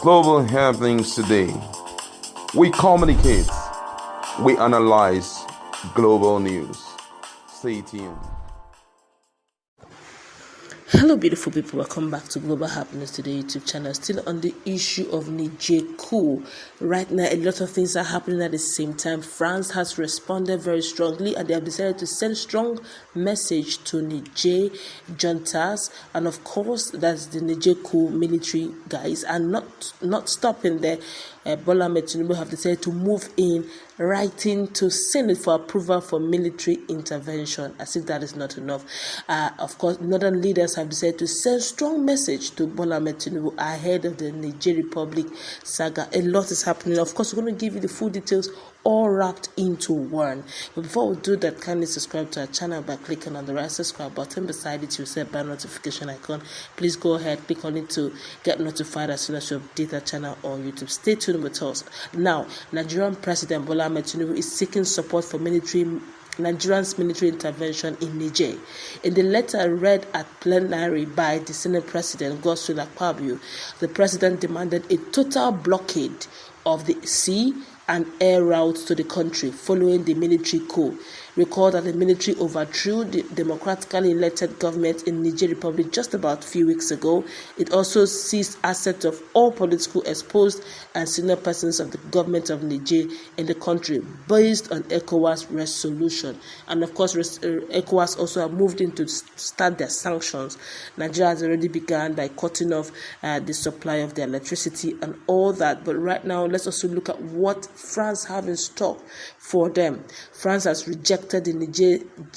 Global happenings today. We communicate, we analyze global news. Stay tuned. Hello beautiful people, welcome back to Global Happiness Today YouTube channel. Still on the issue of Niger coup. Right now a lot of things are happening at the same time. France has responded very strongly and they have decided to send strong message to Niger juntas, and of course that's the Niger coup military guys, and not stopping there. Bola Ahmed Tinubu have decided to move in writing to Senate for approval for military intervention, as if that is not enough. Of course, northern leaders have decided to send strong message to Bola Ahmed Tinubu ahead of the Niger Republic saga. A lot is happening. Of course, we're going to give you the full details all wrapped into one. But before we do that, kindly subscribe to our channel by clicking on the right subscribe button. Beside it, you'll see a bell notification icon. Please go ahead, click on it to get notified as soon as you update our channel on YouTube. Stay tuned with us. Now, Nigerian President Bola Ahmed Tinubu is seeking support for Nigeria's military intervention in Niger. In the letter read at plenary by the Senate President Godswill Akpabio, the President demanded a total blockade of the sea and air routes to the country following the military coup. Recall that the military overthrew the democratically elected government in Niger Republic just about a few weeks ago. It also seized assets of all political exposed and senior persons of the government of Niger in the country based on ECOWAS resolution. And of course, ECOWAS also have moved in to start their sanctions. Nigeria has already begun by cutting off the supply of their electricity and all that. But right now, let's also look at what France have in stock for them. France has rejected the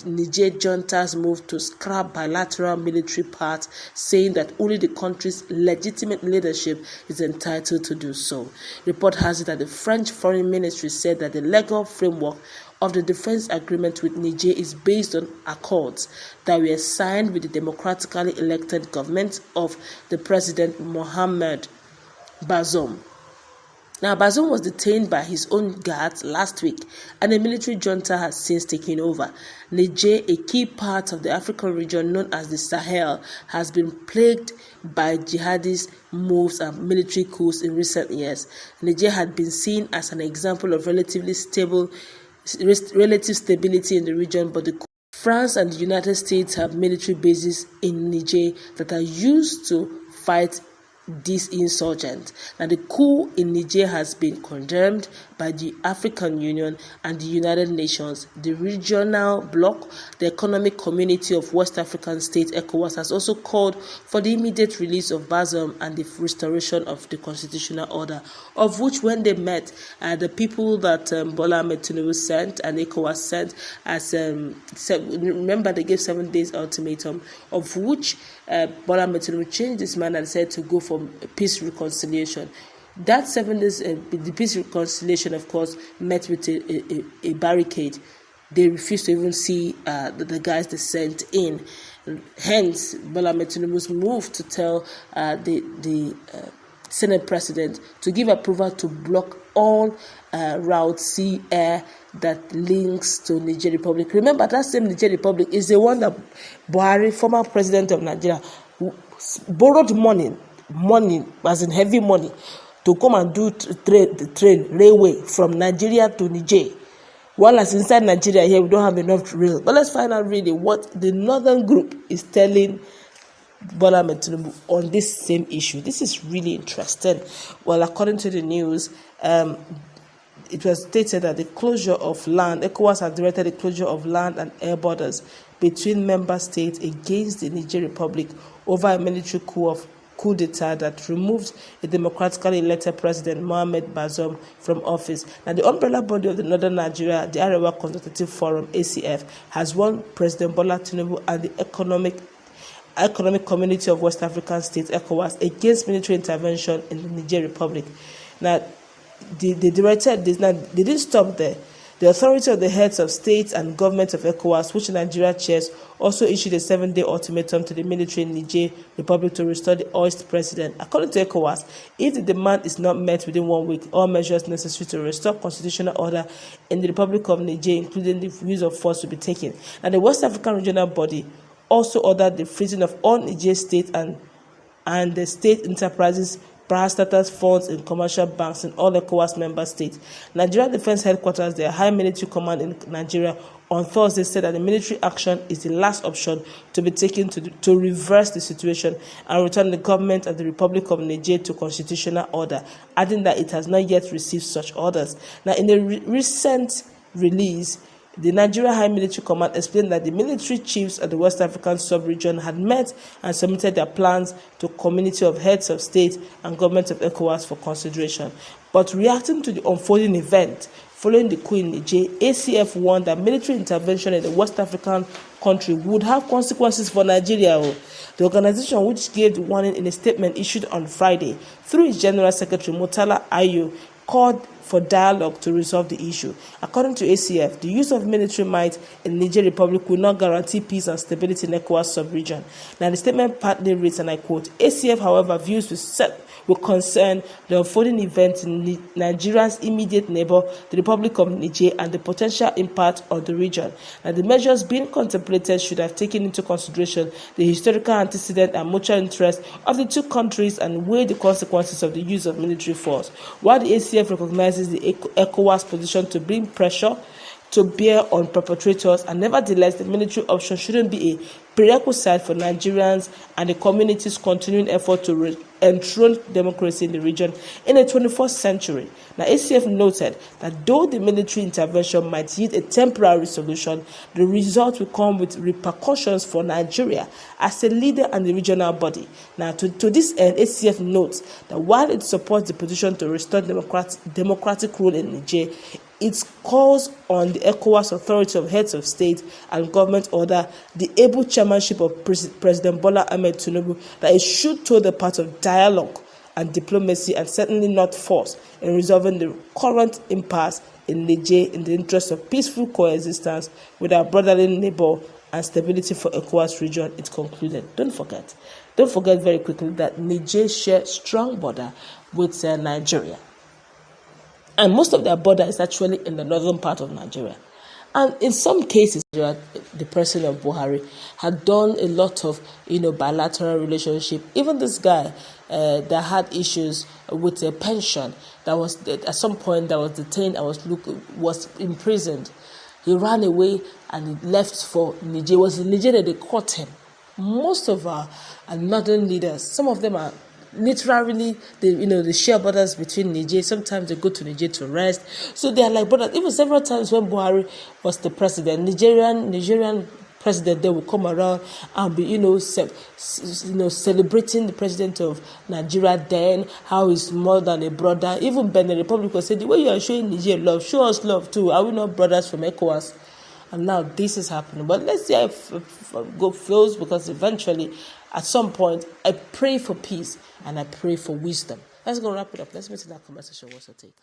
Niger junta's move to scrap bilateral military parts, saying that only the country's legitimate leadership is entitled to do so. Report has it that the French Foreign Ministry said that the legal framework of the defense agreement with Niger is based on accords that were signed with the democratically elected government of the President Mohamed Bazoum. Now, Bazoum was detained by his own guards last week, and the military junta has since taken over. Niger, a key part of the African region known as the Sahel, has been plagued by jihadist moves and military coups in recent years. Niger had been seen as an example of relative stability in the region, but France and the United States have military bases in Niger that are used to fight these insurgents. Now, the coup in Niger has been condemned by the African Union and the United Nations. The regional bloc, the Economic Community of West African States, ECOWAS, has also called for the immediate release of Bazoum and the restoration of the constitutional order, of which when they met, the people that Bola Ahmed Tinubu sent and ECOWAS sent, remember they gave 7 days ultimatum, of which Bola Ahmed Tinubu changed his mind and said to go for peace reconciliation. That 7 days, the peace reconciliation, of course, met with a barricade. They refused to even see the guys they sent in. Hence, Bola Ahmed Tinubu's move to tell the Senate President to give approval to block all routes, sea, air, that links to Niger Republic. Remember, that same Niger Republic is the one that Buhari, former president of Nigeria, borrowed money as in heavy money, to come and do the train railway from Nigeria to Niger. While as inside Nigeria here, we don't have enough rail. But let's find out really what the northern group is telling Bola Ahmed Tinubu on this same issue. This is really interesting. Well, according to the news, it was stated that the closure of land, ECOWAS has directed the closure of land and air borders between member states against the Niger Republic over a military coup d'etat that removed the democratically elected President Mohamed Bazoum from office. Now, the umbrella body of the Northern Nigeria, the Arewa Consultative Forum, ACF, has warned President Bola Tinubu and the Economic Community of West African States, ECOWAS, against military intervention in the Niger Republic. Now, they directed this. Now, they didn't stop there. The authority of the heads of states and governments of ECOWAS, which Nigeria chairs, also issued a 7-day ultimatum to the military in Niger Republic to restore the ousted president. According to ECOWAS, if the demand is not met within 1 week, all measures necessary to restore constitutional order in the Republic of Niger, including the use of force, will be taken. And the West African regional body also ordered the freezing of all Niger state and the state enterprises parastatals funds in commercial banks in all ECOWAS member states. Nigeria Defense Headquarters, their high military command in Nigeria, on Thursday said that the military action is the last option to be taken to reverse the situation and return the government of the Republic of Niger to constitutional order, adding that it has not yet received such orders. Now, in a recent release, the Nigeria High Military Command explained that the military chiefs of the West African sub-region had met and submitted their plans to a community of heads of state and government of ECOWAS for consideration. But reacting to the unfolding event following the coup in Niger, ACF warned that military intervention in the West African country would have consequences for Nigeria. The organization, which gave the warning in a statement issued on Friday through its General Secretary Murtala Ayo, called for dialogue to resolve the issue. According to ACF, the use of military might in Niger Republic will not guarantee peace and stability in ECOWAS sub-region. Now, the statement partly reads, and I quote, ACF, however, views with concern the unfolding events in Nigeria's immediate neighbor, the Republic of Niger, and the potential impact on the region. Now, the measures being contemplated should have taken into consideration the historical antecedent and mutual interest of the two countries and weigh the consequences of the use of military force. While the ACF recognizes the ECOWAS position to bring pressure to bear on perpetrators, and nevertheless the military option shouldn't be a prerequisite for Nigerians and the community's continuing effort to enthrone democracy in the region in the 21st century. Now, ACF noted that though the military intervention might yield a temporary solution, the result will come with repercussions for Nigeria as a leader and the regional body. Now, to this end, ACF notes that while it supports the position to restore democratic rule in Niger, it calls on the ECOWAS authority of heads of state and government order the able chairmanship of President Bola Ahmed Tinubu that it should toe the path of dialogue and diplomacy and certainly not force in resolving the current impasse in Niger in the interest of peaceful coexistence with our brotherly neighbor and stability for ECOWAS region, it concluded. Don't forget very quickly that Niger shares strong border with Nigeria. And most of their border is actually in the northern part of Nigeria. And in some cases, the president of Buhari had done a lot of, bilateral relationship. Even this guy that had issues with a pension, that was at some point that was detained and was imprisoned. He ran away and he left for Niger. It was in Niger that they caught him. Most of our northern leaders, some of them are literally, they share borders between Niger. Sometimes they go to Niger to rest. So they are like brothers. Even several times when Buhari was the president, Nigerian president, they will come around and be, celebrating the president of Nigeria then, how he's more than a brother. Even Benin Republic will say, the way you are showing Niger love, show us love too. Are we not brothers from ECOWAS? And now this is happening. But let's see how it goes, because eventually, at some point, I pray for peace and I pray for wisdom. Let's go wrap it up. Let's meet in that conversation. What's your take?